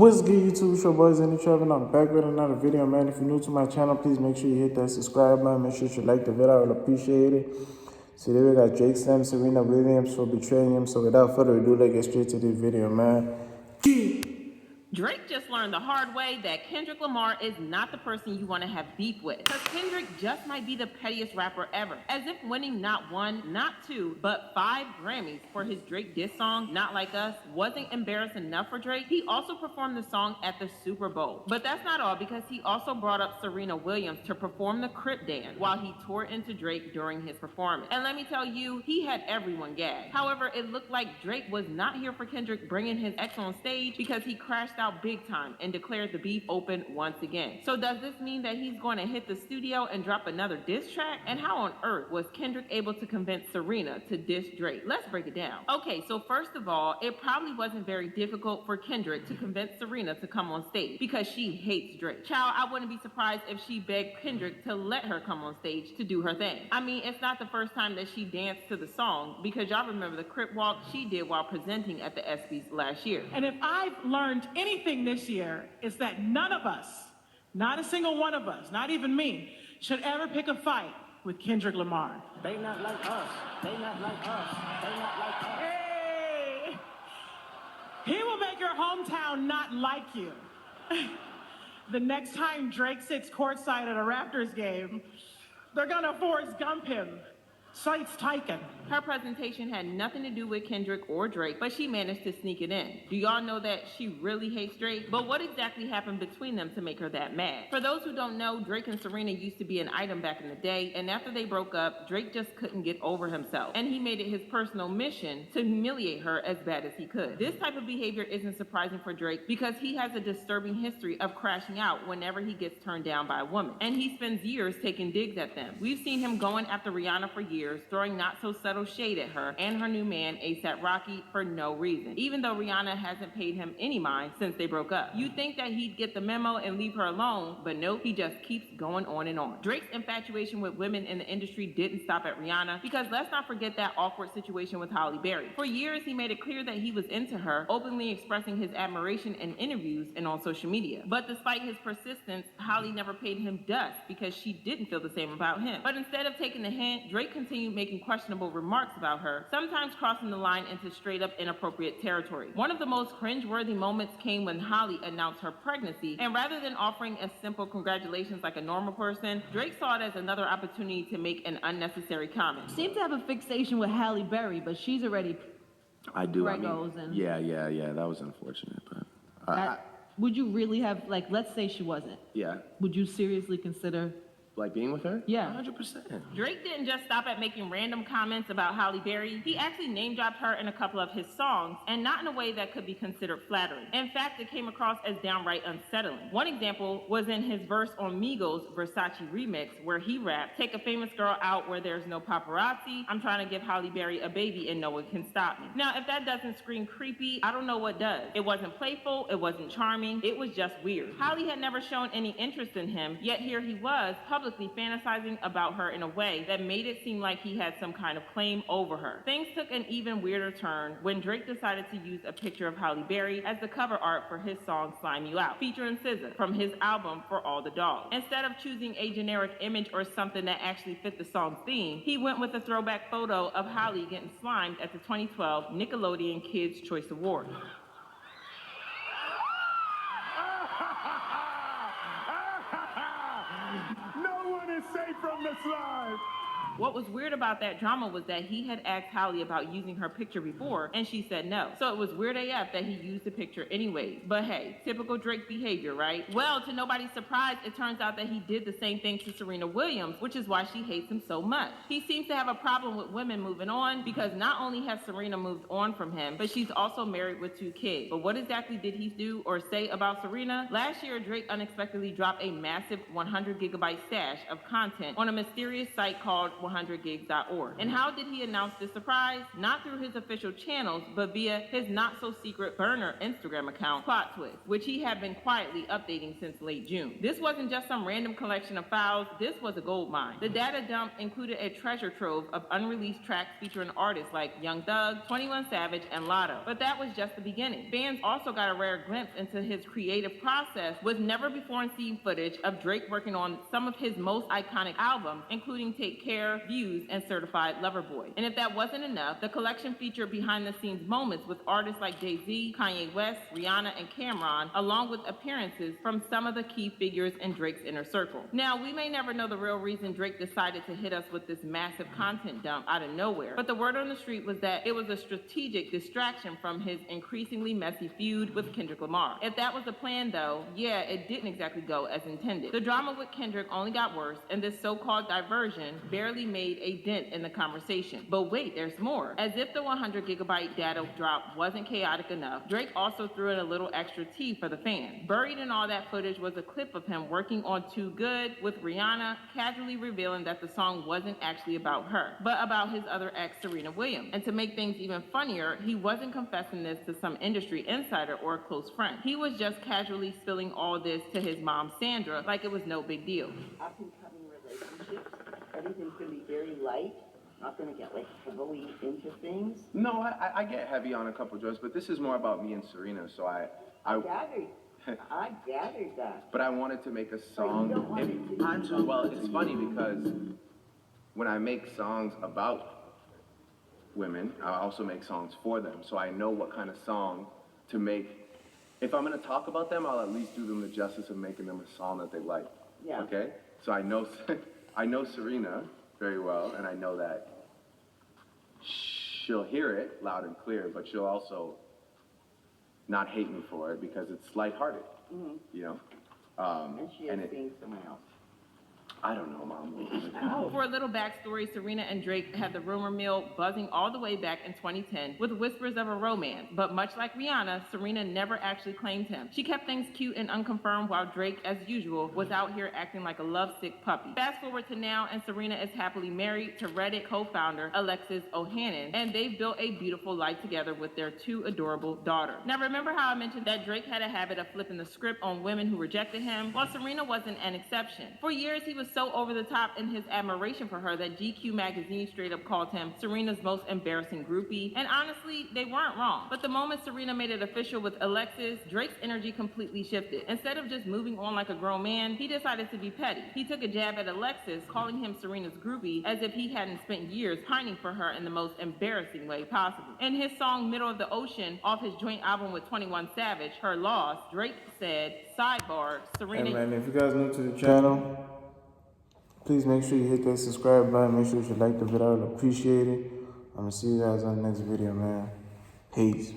What's good, YouTube? It's your boy Xenny, and I'm back with another video, man. If you're new to my channel, please make sure you hit that subscribe button. Make sure you like the video. I would appreciate it. So today we got Drake, SLAMS, Serena Williams for betraying him. So without further ado, let's get straight to this video, man. Drake just learned the hard way that Kendrick Lamar is not the person you want to have beef with. Because Kendrick just might be the pettiest rapper ever. As if winning not one, not two, but 5 Grammys for his Drake diss song, Not Like Us, wasn't embarrassing enough for Drake. He also performed the song at the Super Bowl. But that's not all, because he also brought up Serena Williams to perform the Crip Dance while he tore into Drake during his performance. And let me tell you, he had everyone gagged. However, it looked like Drake was not here for Kendrick bringing his ex on stage because he crashed out big time and declared the beef open once again. So does this mean that he's going to hit the studio and drop another diss track? And how on earth was Kendrick able to convince Serena to diss Drake? Let's break it down. Okay, so first of all, it probably wasn't very difficult for Kendrick to convince Serena to come on stage because she hates Drake. Child, I wouldn't be surprised if she begged Kendrick to let her come on stage to do her thing. I mean, it's not the first time that she danced to the song, because y'all remember the Crip Walk she did while presenting at the ESPYs last year. And if I've learned anything this year, is that none of us, not a single one of us, not even me, should ever pick a fight with Kendrick Lamar. They not like us. They not like us. They not like us. Hey! He will make your hometown not like you. The next time Drake sits courtside at a Raptors game, they're gonna Forrest Gump him. Sight's taken. Her presentation had nothing to do with Kendrick or Drake, but she managed to sneak it in. Do y'all know that she really hates Drake? But what exactly happened between them to make her that mad? For those who don't know, Drake and Serena used to be an item back in the day, and after they broke up, Drake just couldn't get over himself. And he made it his personal mission to humiliate her as bad as he could. This type of behavior isn't surprising for Drake because he has a disturbing history of crashing out whenever he gets turned down by a woman. And he spends years taking digs at them. We've seen him going after Rihanna for years, throwing not so subtle shade at her and her new man A$AP Rocky for no reason, even though Rihanna hasn't paid him any mind since they broke up. You'd think that he'd get the memo and leave her alone, but nope, he just keeps going on and on. Drake's infatuation with women in the industry didn't stop at Rihanna, because let's not forget that awkward situation with Halle Berry. For years, he made it clear that he was into her, openly expressing his admiration in interviews and on social media. But despite his persistence, Halle never paid him dust because she didn't feel the same about him. But instead of taking the hint, Drake continued making questionable remarks about her, sometimes crossing the line into straight up inappropriate territory. One of the most cringe-worthy moments came when Halle announced her pregnancy, and rather than offering a simple congratulations like a normal person, Drake saw it as another opportunity to make an unnecessary comment. Seem to have a fixation with Halle Berry, but she's already I do. Pregos and Yeah. That was unfortunate, but would you really have, like, let's say she wasn't. yeah, Would you seriously consider? like being with her. Yeah. 100%. Drake didn't just stop at making random comments about Halle Berry. He actually name-dropped her in a couple of his songs, and not in a way that could be considered flattering. In fact, it came across as downright unsettling. One example was in his verse on Migos' Versace remix, where he rapped, "Take a famous girl out where there's no paparazzi. I'm trying to give Halle Berry a baby and no one can stop me." Now, if that doesn't scream creepy, I don't know what does. It wasn't playful, it wasn't charming, it was just weird. Halle had never shown any interest in him, yet here he was, publicly fantasizing about her in a way that made it seem like he had some kind of claim over her. Things took an even weirder turn when Drake decided to use a picture of Halle Berry as the cover art for his song Slime You Out, featuring SZA from his album For All the Dogs. Instead of choosing a generic image or something that actually fit the song's theme, he went with a throwback photo of Halle getting slimed at the 2012 Nickelodeon Kids' Choice Award. Safe from the slime. What was weird about that drama was that he had asked Halle about using her picture before, and she said no. So it was weird AF that he used the picture anyways. But hey, typical Drake behavior, right? Well, to nobody's surprise, it turns out that he did the same thing to Serena Williams, which is why she hates him so much. He seems to have a problem with women moving on, because not only has Serena moved on from him, but she's also married with 2 kids. But what exactly did he do or say about Serena? Last year, Drake unexpectedly dropped a massive 100 gigabyte stash of content on a mysterious site called 100gigs.org. And how did he announce this surprise? Not through his official channels, but via his not-so-secret burner Instagram account, Plot Twist, which he had been quietly updating since late June. This wasn't just some random collection of files, this was a gold mine. The data dump included a treasure trove of unreleased tracks featuring artists like Young Thug, 21 Savage, and Lotto. But that was just the beginning. Fans also got a rare glimpse into his creative process with never-before-seen footage of Drake working on some of his most iconic albums, including Take Care, Views, and Certified Lover Boy. And if that wasn't enough, the collection featured behind-the-scenes moments with artists like Jay-Z, Kanye West, Rihanna, and Cameron, along with appearances from some of the key figures in Drake's inner circle. Now, we may never know the real reason Drake decided to hit us with this massive content dump out of nowhere, but the word on the street was that it was a strategic distraction from his increasingly messy feud with Kendrick Lamar. If that was the plan, though, yeah, it didn't exactly go as intended. The drama with Kendrick only got worse, and this so-called diversion barely made a dent in the conversation. But wait, there's more. As if the 100 gigabyte data drop wasn't chaotic enough, Drake also threw in a little extra tea for the fans. Buried in all that footage was a clip of him working on Too Good with Rihanna, casually revealing that the song wasn't actually about her, but about his other ex, Serena Williams. And to make things even funnier, he wasn't confessing this to some industry insider or a close friend. He was just casually spilling all this to his mom, Sandra, like it was no big deal. Up-and-coming relationships, everything's going to be very light, not going to get like heavily into things. No, I get heavy on a couple jokes, but this is more about me and Serena, so I gathered that. But I wanted to make a song. But you don't want it to be- Well, it's funny because when I make songs about women, I also make songs for them, so I know what kind of song to make. If I'm going to talk about them, I'll at least do them the justice of making them a song that they like. Yeah. Okay? So I know I know Serena very well, and I know that she'll hear it loud and clear, but she'll also not hate me for it because it's lighthearted, you know? And she has seen someone else. I don't know, Mom. For a little backstory, Serena and Drake had the rumor mill buzzing all the way back in 2010 with whispers of a romance. But much like Rihanna, Serena never actually claimed him. She kept things cute and unconfirmed while Drake, as usual, was out here acting like a lovesick puppy. Fast forward to now, and Serena is happily married to Reddit co-founder Alexis Ohanian, and they've built a beautiful life together with their two adorable daughters. Now, remember how I mentioned that Drake had a habit of flipping the script on women who rejected him? Well, Serena wasn't an exception. For years, he was so over the top in his admiration for her that GQ magazine straight up called him Serena's most embarrassing groupie. And honestly, they weren't wrong. But the moment Serena made it official with Alexis, Drake's energy completely shifted. Instead of just moving on like a grown man, he decided to be petty. He took a jab at Alexis, calling him Serena's groupie, as if he hadn't spent years pining for her in the most embarrassing way possible. In his song Middle of the Ocean, off his joint album with 21 Savage, Her Loss, Drake said, sidebar, Serena... Hey man, if you guys new to the channel, please make sure you hit that subscribe button. Make sure you like the video. I would appreciate it. I'm going to see you guys on the next video, man. Peace.